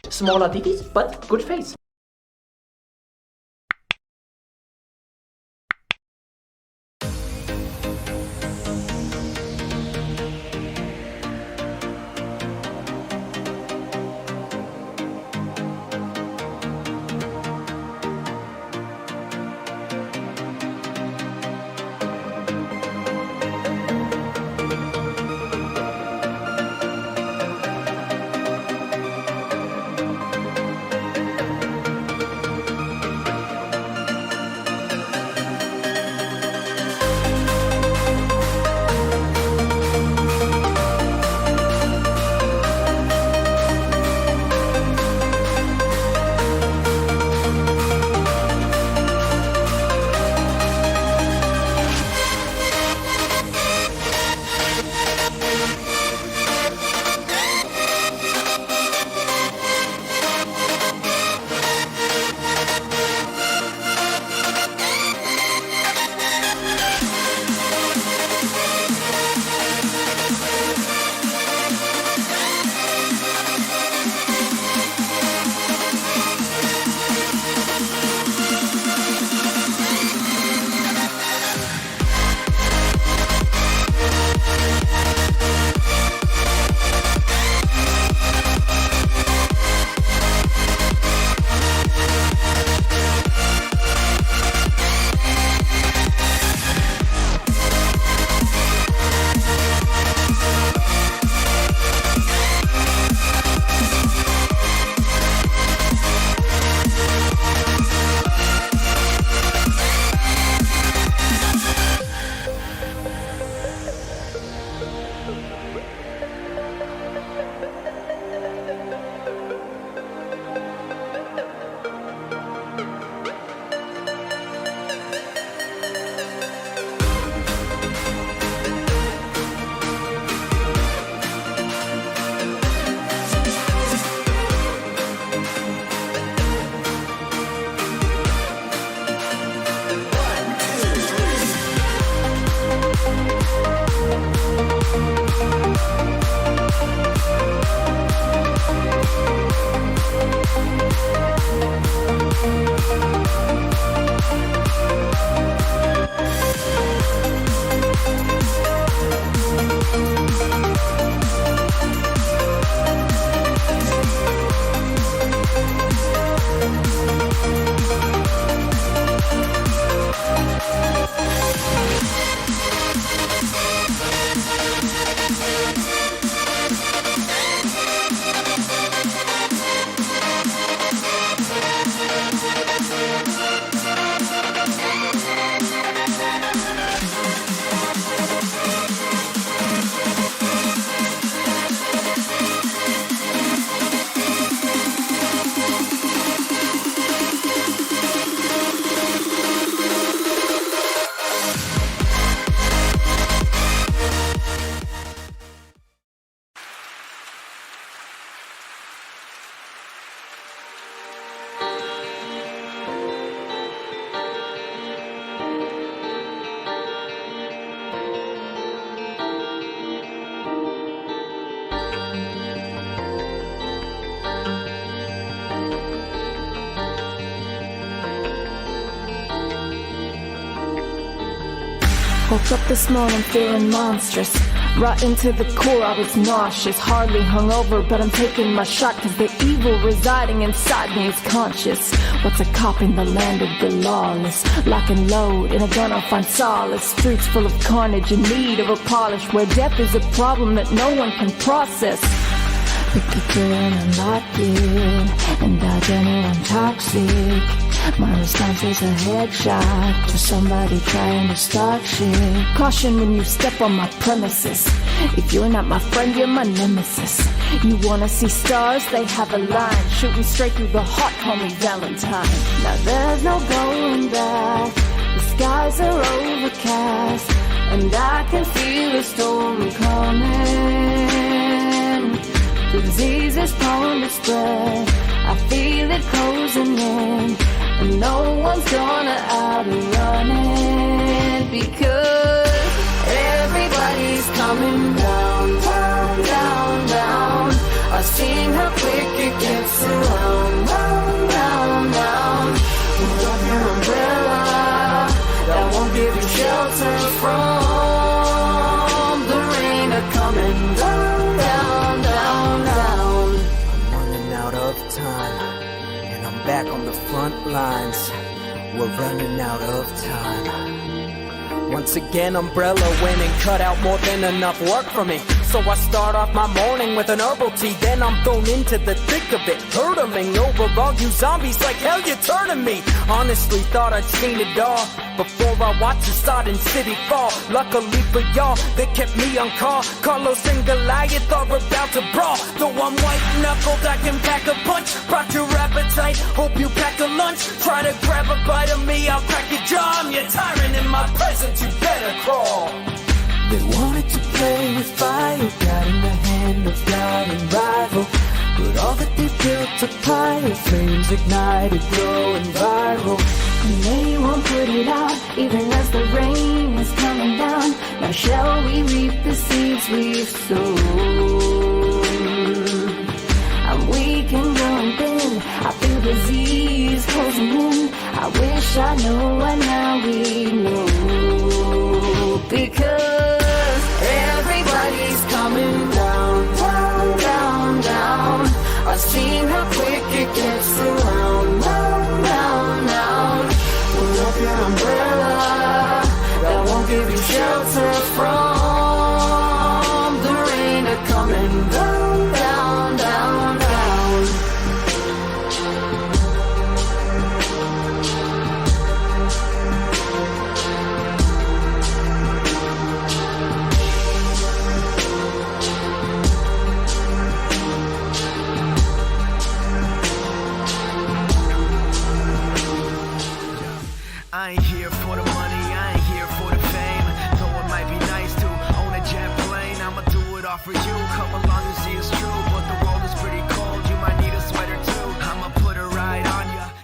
Smaller titties, but good face. Woke up this morning feeling monstrous. Right into the core, I was nauseous. Hardly hungover, but I'm taking my shot, cause the evil residing inside me is conscious. What's a cop in the land of the lawless? Lock and load, in a gun I'll find solace. Streets full of carnage in need of a polish, where death is a problem that no one can process. Pick a girl and unlock it, and I don't know I'm toxic. My response is a headshot to somebody trying to start shit. Caution when you step on my premises. If you're not my friend, you're my nemesis. You wanna see stars? They have a line shooting straight through the heart, call me Valentine. Now there's no going back. The skies are overcast, and I can feel the storm coming. The disease is prone to spread. I feel it closing in, and no one's gonna outrun it, because everybody's coming down, down, down, down. I've seen how quick it gets gets around, round, round, round. Put up your umbrella, that won't give you shelter from the rain coming down, down, down, down. I'm running out of time, and I'm back on the front lines. We're running out of time. Once again, umbrella went and cut out more than enough work for me. So I start off my morning with an herbal tea. Then I'm thrown into the thick of it, hurtling over all you zombies like hell you're turning me. Honestly thought I'd seen it all before I watched the sodden city fall. Luckily for y'all, they kept me on call. Carlos and Goliath are about to brawl. Though I'm white-knuckled, I can pack a punch. Brought your appetite, hope you pack a lunch. Try to grab a bite of me, I'll crack your jaw. I'm your tyrant in my presence, you better crawl. They wanted to play with fire, got in the hand of God and rival. But all that they built a pile, flames ignited, growing viral. And they won't put it out, even as the rain is coming down. Now shall we reap the seeds we've sown? I'm weak and growing thin, I feel disease closing in. I wish I knew what now we know. Because everybody's coming down, down, down, down. I've seen how quick it gets around, round, round, round. Pull up your umbrella, that won't give you shelter